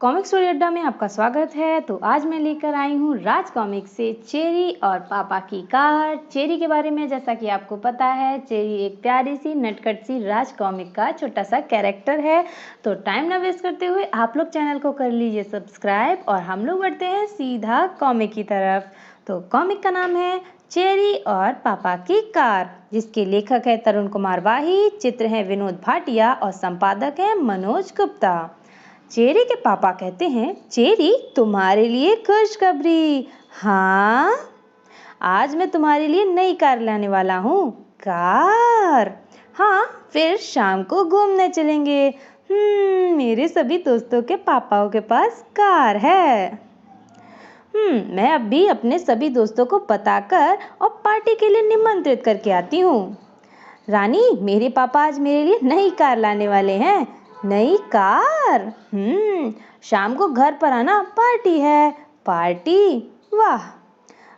Comic story अड्डा में आपका स्वागत है। तो आज मैं लेकर आई हूँ राज कॉमिक से चेरी और पापा की कार। चेरी के बारे में जैसा कि आपको पता है, चेरी एक प्यारी सी नटखट सी राज कॉमिक का छोटा सा कैरेक्टर है। तो टाइम ना वेस्ट करते हुए आप लोग चैनल को कर लीजिए सब्सक्राइब और हम लोग बढ़ते हैं सीधा कॉमिक की तरफ। तो कॉमिक का नाम है चेरी और पापा की कार, जिसके लेखक है तरुण कुमार वाही, चित्र है विनोद भाटिया और संपादक है मनोज गुप्ता। चेरी के पापा कहते हैं, चेरी तुम्हारे लिए खुशखबरी। हाँ, आज मैं तुम्हारे लिए नई कार लाने वाला हूँ। कार? हाँ, फिर शाम को घूमने चलेंगे। मेरे सभी दोस्तों के पापाओं के पास कार है। मैं अब भी अपने सभी दोस्तों को बताकर और पार्टी के लिए निमंत्रित करके आती हूँ। रानी, मेरे पापा आज मेरे लिए नई कार लाने वाले हैं। नई कार? शाम को घर पर आना, पार्टी है। पार्टी? वाह।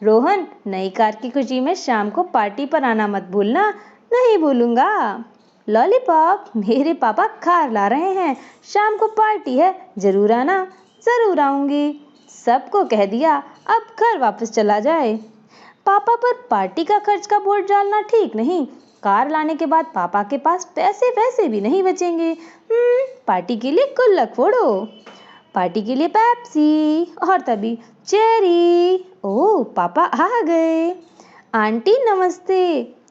रोहन, नई कार की खुशी में शाम को पार्टी पर आना मत भूलना। नहीं भूलूंगा। लॉलीपॉप, मेरे पापा कार ला रहे हैं, शाम को पार्टी है, जरूर आना। जरूर आऊंगी। सबको कह दिया, अब घर वापस चला जाए। पापा पर पार्टी का खर्च का बोझ डालना ठीक नहीं। कार लाने के बाद पापा के पास पैसे वैसे भी नहीं बचेंगे। पार्टी के लिए गुल्लक फोड़ो। पार्टी के लिए पेप्सी। और तभी चेरी। ओह, पापा आ गए। आंटी नमस्ते।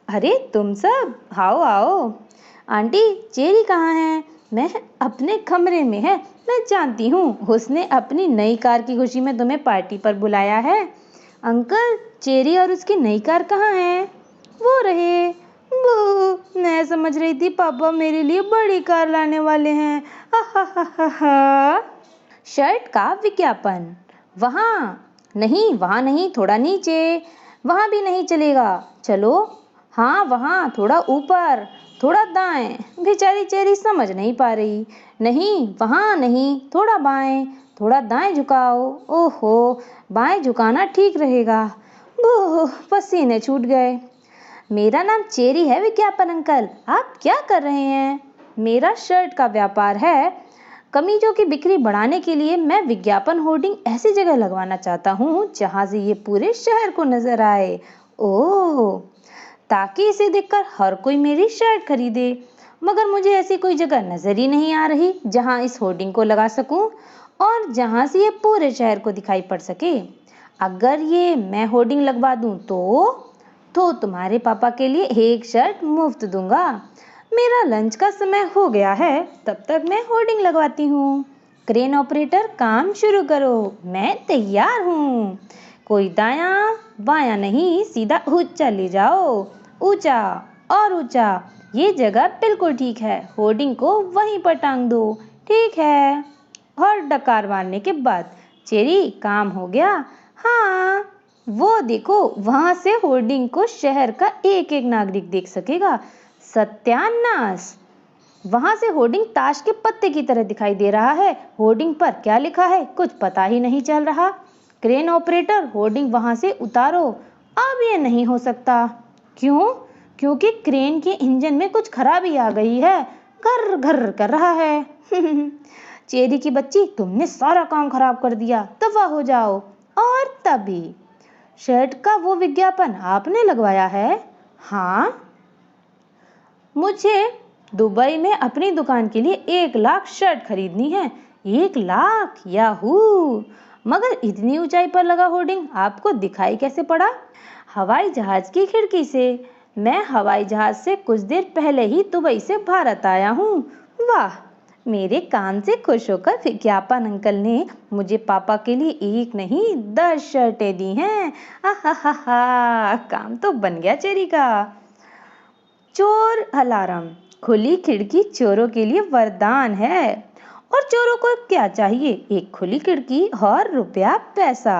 अरे तुम सब, आओ आओ। आंटी, चेरी कहाँ है? मैं अपने कमरे में है। मैं जानती हूँ, उसने अपनी नई कार की खुशी में तुम्हें पार्टी पर बुलाया है। अंकल, चेरी और उसकी नई कार कहाँ है? वो रहे। वो, मैं समझ रही थी पापा मेरे लिए बड़ी कार लाने वाले हैं। शर्ट का विज्ञापन। वहाँ नहीं, थोड़ा नीचे। वहाँ भी नहीं चलेगा। चलो, हाँ वहाँ, थोड़ा ऊपर, थोड़ा दाएं। बेचारी चेरी समझ नहीं पा रही। नहीं, वहाँ नहीं, थोड़ा बाएं, थोड़ा दाएं झुकाओ। ओहो, बाएं झुकाना ठीक रहेगा। पसीने छूट गए। मेरा नाम चेरी है विज्ञापन अंकल, आप क्या कर रहे हैं? मेरा शर्ट का व्यापार है। कमीजों की बिक्री बढ़ाने के लिए मैं विज्ञापन होर्डिंग ऐसी जगह लगवाना चाहता हूँ जहाँ से ये पूरे शहर को नजर आए। ओह, ताकि इसे देखकर हर कोई मेरी शर्ट खरीदे। मगर मुझे ऐसी कोई जगह नजर ही नहीं आ रही जहाँ इस होर्डिंग को लगा सकूं और जहाँ से ये पूरे शहर को दिखाई पड़ सके। अगर ये मैं होर्डिंग लगवा दूं तो तुम्हारे पापा के लिए एक शर्ट मुफ्त दूंगा। मेरा लंच का समय हो गया है, तब तक मैं होर्डिंग लगवाती हूँ। क्रेन ऑपरेटर, काम शुरू करो, मैं तैयार हूँ। कोई दायां बायां नहीं, सीधा ऊंचा ले जाओ। ऊंचा और ऊंचा। ये जगह बिल्कुल ठीक है, होर्डिंग को वहीं पर टांग दो। ठीक है। और डकार मारने के बाद, चेरी काम हो गया? हाँ, वो देखो, वहां से होर्डिंग को शहर का एक एक नागरिक देख सकेगा। सत्यानाश। वहां से होर्डिंग ताश के पत्ते की तरह दिखाई दे रहा है। होर्डिंग पर क्या लिखा है कुछ पता ही नहीं चल रहा। क्रेन ऑपरेटर, होर्डिंग वहां से उतारो। अब ये नहीं हो सकता। क्यों? क्योंकि क्रेन के इंजन में कुछ खराबी आ गई है, घर घर कर रहा है। चेरी की बच्ची, तुमने सारा काम खराब कर दिया, दफा हो जाओ। और तभी शर्ट का वो विज्ञापन आपने लगवाया है? हाँ, मुझे दुबई में अपनी दुकान के लिए 1 लाख शर्ट खरीदनी है। 1 लाख? याहू! मगर इतनी ऊंचाई पर लगा होर्डिंग आपको दिखाई कैसे पड़ा? हवाई जहाज की खिड़की से। मैं हवाई जहाज से कुछ देर पहले ही दुबई से भारत आया हूँ। वाह! मेरे कान से खुश होकर विज्ञापन अंकल ने मुझे पापा के लिए 1 नहीं 10 शर्टें दी हैं। काम तो बन गया चेरी का। चोर अलार्म। खुली खिड़की चोरों के लिए वरदान है। और चोरों को क्या चाहिए? एक खुली खिड़की और रुपया पैसा।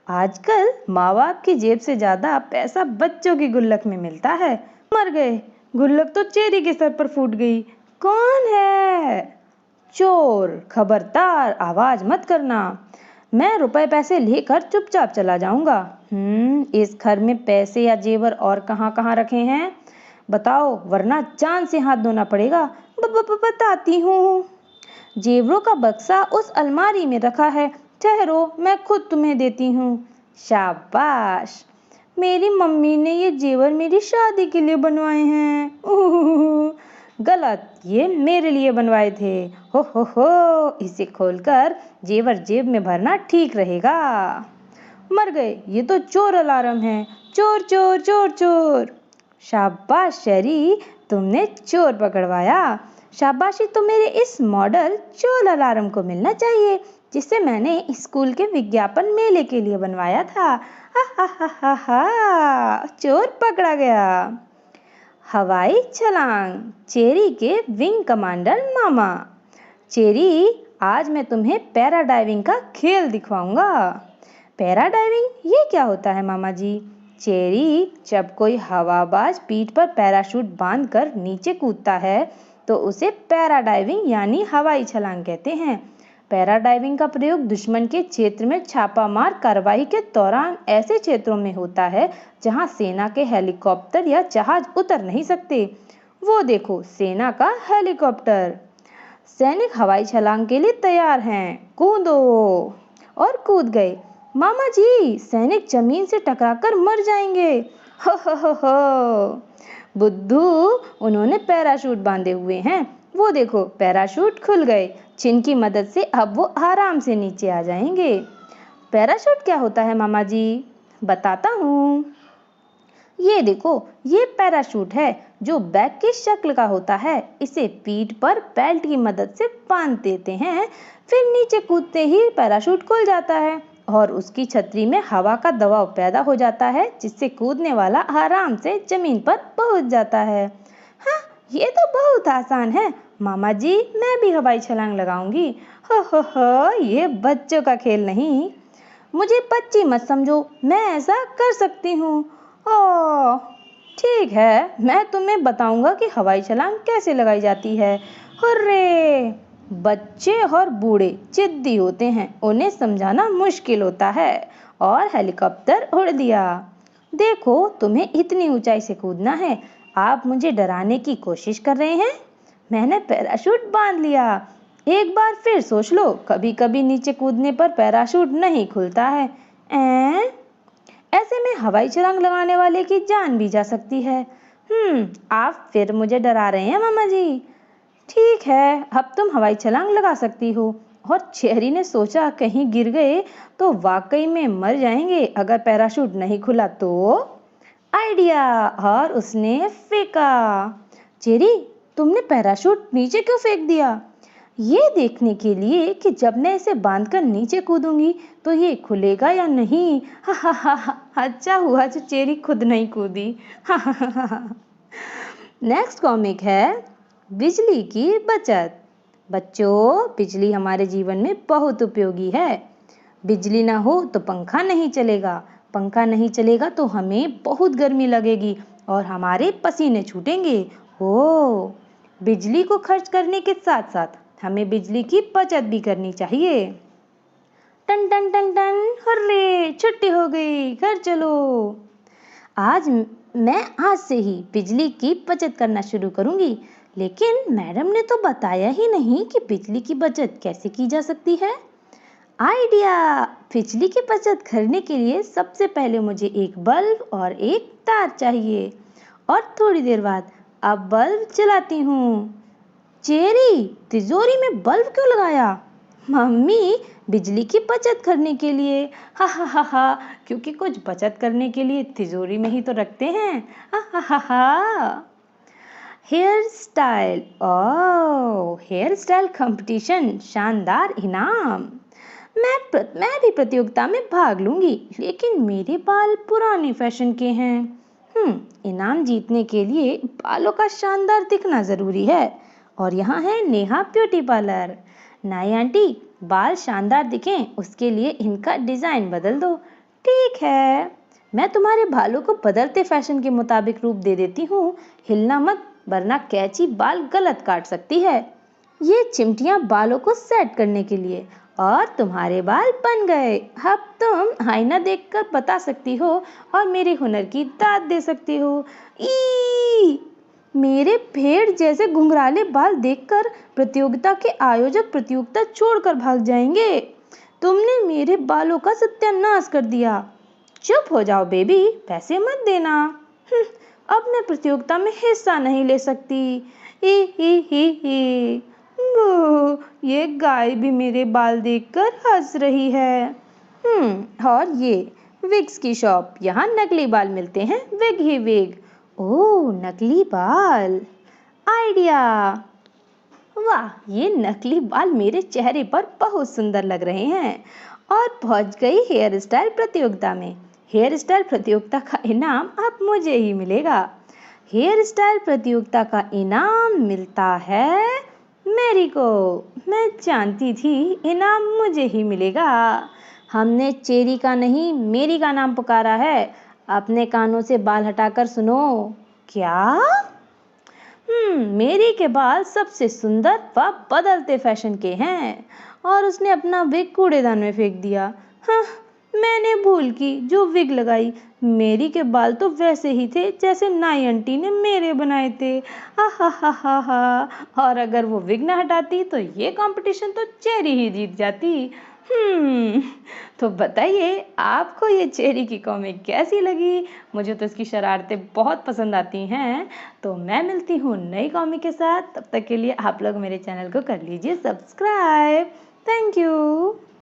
आजकल माँ बाप की जेब से ज्यादा पैसा बच्चों की गुल्लक में मिलता है। मर गए। गुल्लक तो चेरी के सर पर फूट गई। कौन है? चोर, खबरदार, आवाज मत करना। मैं रुपए पैसे लेकर चुपचाप चला जाऊंगा। इस घर में पैसे या जेवर और कहाँ कहाँ रखे हैं बताओ, वरना जान से हाथ धोना पड़ेगा। बताती हूँ। जेवरों का बक्सा उस अलमारी में रखा है, ठहरो मैं खुद तुम्हें देती हूँ। शाबाश, मेरी मम्मी ने ये जेवर मेरी शादी के लिए बनवाए हैं। गलत, ये मेरे लिए बनवाए थे। हो, इसे खोलकर जेवर जेब में भरना ठीक रहेगा। मर गए, ये तो चोर अलार्म है। चोर चोर चोर चोर। शाबाश शेरी, तुमने चोर पकड़वाया। शाबाशी तो मेरे इस मॉडल चोर अलार्म को मिलना चाहिए, जिसे मैंने स्कूल के विज्ञापन मेले के लिए बनवाया था। हा, चोर पकड़ा गया। हवाई छलांग, चेरी के विंग कमांडर मामा। चेरी, आज मैं तुम्हें पैराडाइविंग का खेल दिखवाऊंगा। पैराडाइविंग, ये क्या होता है मामा जी? चेरी, जब कोई हवाबाज पीठ पर पैराशूट बांधकर नीचे कूदता है तो उसे पैराडाइविंग यानी हवाई छलांग कहते हैं। पैराडाइविंग का प्रयोग दुश्मन के क्षेत्र में छापामार कार्रवाई के दौरान ऐसे क्षेत्रों में होता है जहां सेना के हेलीकॉप्टर या जहाज उतर नहीं सकते। वो देखो, सेना का हेलीकॉप्टर। सैनिक हवाई छलांग के लिए तैयार हैं, कूदो। और कूद गए। मामा जी, सैनिक जमीन से टकराकर मर जाएंगे। हो। बुद्धू, उन्होंने पैराशूट बांधे हुए हैं, वो देखो पैराशूट खुल गए। चिन की मदद से अब वो आराम से नीचे आ जाएंगे। पैराशूट क्या होता है मामा जी? बताता हूँ। ये देखो, ये पैराशूट है जो बैग की शक्ल का होता है। इसे पीठ पर बेल्ट की मदद से बांध देते हैं, फिर नीचे कूदते ही पैराशूट खुल जाता है और उसकी छतरी में हवा का दबाव पैदा हो जाता है, जिससे कूदने वाला आराम से जमीन पर पहुंच जाता है। हाँ, ये तो बहुत आसान है मामा जी, मैं भी हवाई छलांग लगाऊंगी। हो, ये बच्चों का खेल नहीं। मुझे बच्ची मत समझो, मैं ऐसा कर सकती हूँ। ओह, ठीक है, मैं तुम्हें बताऊंगा कि हवाई छलांग कैसे लगाई जाती है। हुर्रे! बच्चे और बूढ़े जिद्दी होते हैं, उन्हें समझाना मुश्किल होता है। और हेलीकॉप्टर उड़ दिया। देखो, तुम्हें इतनी ऊंचाई से कूदना है, आप मुझे डराने की कोशिश कर रहे हैं। मैंने पैराशूट बांध लिया। एक बार फिर सोच लो, कभी कभी नीचे कूदने पर पैराशूट नहीं खुलता है। ऐसे में हवाई छलांग लगाने वाले की जान भी जा सकती है। आप फिर मुझे डरा रहे हैं मामा जी। ठीक है, अब तुम हवाई छलांग लगा सकती हो। और चेरी ने सोचा, कहीं गिर गए तो वाकई में मर जाएंगे अगर पैराशूट नहीं खुला तो। आइडिया, और उसने फेंका। चेरी, तुमने पैराशूट नीचे क्यों फेंक दिया? ये देखने के लिए कि जब मैं इसे बांधकर नीचे कूदूंगी तो ये खुलेगा या नहीं। अच्छा हुआ जो चेरी खुद नहीं कूदी। नेक्स्ट कॉमिक है बिजली की बचत। बच्चों, बिजली हमारे जीवन में बहुत उपयोगी है। बिजली ना हो तो पंखा नहीं चलेगा, पंखा नहीं चलेगा तो हमें बहुत गर्मी लगेगी और हमारे पसीने छूटेंगे। बिजली को खर्च करने के साथ साथ हमें बिजली की बचत भी करनी चाहिए। टन टन टन टन, हुर्रे, छुट्टी हो गई, घर चलो। मैं आज से ही बिजली की बचत करना शुरू करूंगी, लेकिन मैडम ने तो बताया ही नहीं कि बिजली की बचत कैसे की जा सकती है। आइडिया, बिजली की बचत करने के लिए सबसे पहले मुझे एक बल्ब और एक तार चाहिए। और थोड़ी देर बाद अब बल्ब जलाती हूँ। चेरी, तिजोरी में बल्ब क्यों लगाया? मम्मी, बिजली की बचत करने के लिए। हा, क्योंकि कुछ बचत करने के लिए तिजोरी में ही तो रखते हैं। हा। Hair style, hair style competition, शानदार इनाम। मैं भी प्रतियोगिता में भाग लूंगी, लेकिन मेरे बाल पुराने फैशन के हैं। इनाम जीतने के लिए बालों का शानदार दिखना जरूरी है। और यहाँ है नेहा ब्यूटी पार्लर। नाई आंटी, बाल शानदार दिखें उसके लिए इनका डिजाइन बदल दो। ठीक है, मैं तुम्हारे बालों को बदलते फैशन के मुताबिक रूप दे देती हूँ। हिलना मत, वरना कैंची बाल गलत काट सकती है। ये चिमटियाँ बालों को सेट करने के लिए। और तुम्हारे बाल बन गए। अब तुम आईना देखकर बता सकती हो और मेरे हुनर की दाद दे सकती हो। ई मेरे भेड़ जैसे घुंघराले बाल देखकर प्रतियोगिता के आयोजक प्रतियोगिता छोड़कर भाग जाएंगे। तुमने मेरे बालों का सत्यानाश कर दिया। चुप हो जाओ बेबी, पैसे मत देना। अब मैं प्रतियोगिता में हिस्सा नहीं ले सकती। ही। ये गाय भी मेरे बाल देखकर हंस रही है। और ये विग्स की शॉप, यहाँ नकली बाल मिलते हैं, विग ही विग। ओह, नकली बाल, आइडिया। वाह, ये नकली बाल मेरे चेहरे पर बहुत सुंदर लग रहे हैं। और पहुंच गई हेयर स्टाइल प्रतियोगिता में। हेयर स्टाइल प्रतियोगिता का इनाम अब मुझे ही मिलेगा। हेयर स्टाइल प्रतियोगिता का इनाम मिलता है मेरी को। मैं जानती थी इनाम मुझे ही मिलेगा। हमने चेरी का नहीं, मेरी का नाम पुकारा है। अपने कानों से बाल हटाकर सुनो। क्या? मेरी के बाल सबसे सुंदर व बदलते फैशन के हैं। और उसने अपना विग कूड़ेदान में फेंक दिया। हाँ, मैंने भूल की जो विग लगाई। मेरी के बाल तो वैसे ही थे जैसे नाई आंटी ने मेरे बनाए थे। हा। और अगर वो विग ना हटाती तो ये कंपटीशन तो चेरी ही जीत जाती। तो बताइए आपको ये चेरी की कॉमिक कैसी लगी? मुझे तो इसकी शरारतें बहुत पसंद आती हैं। तो मैं मिलती हूँ नई कॉमिक के साथ। तब तक के लिए आप लोग मेरे चैनल को कर लीजिए सब्सक्राइब। Thank you.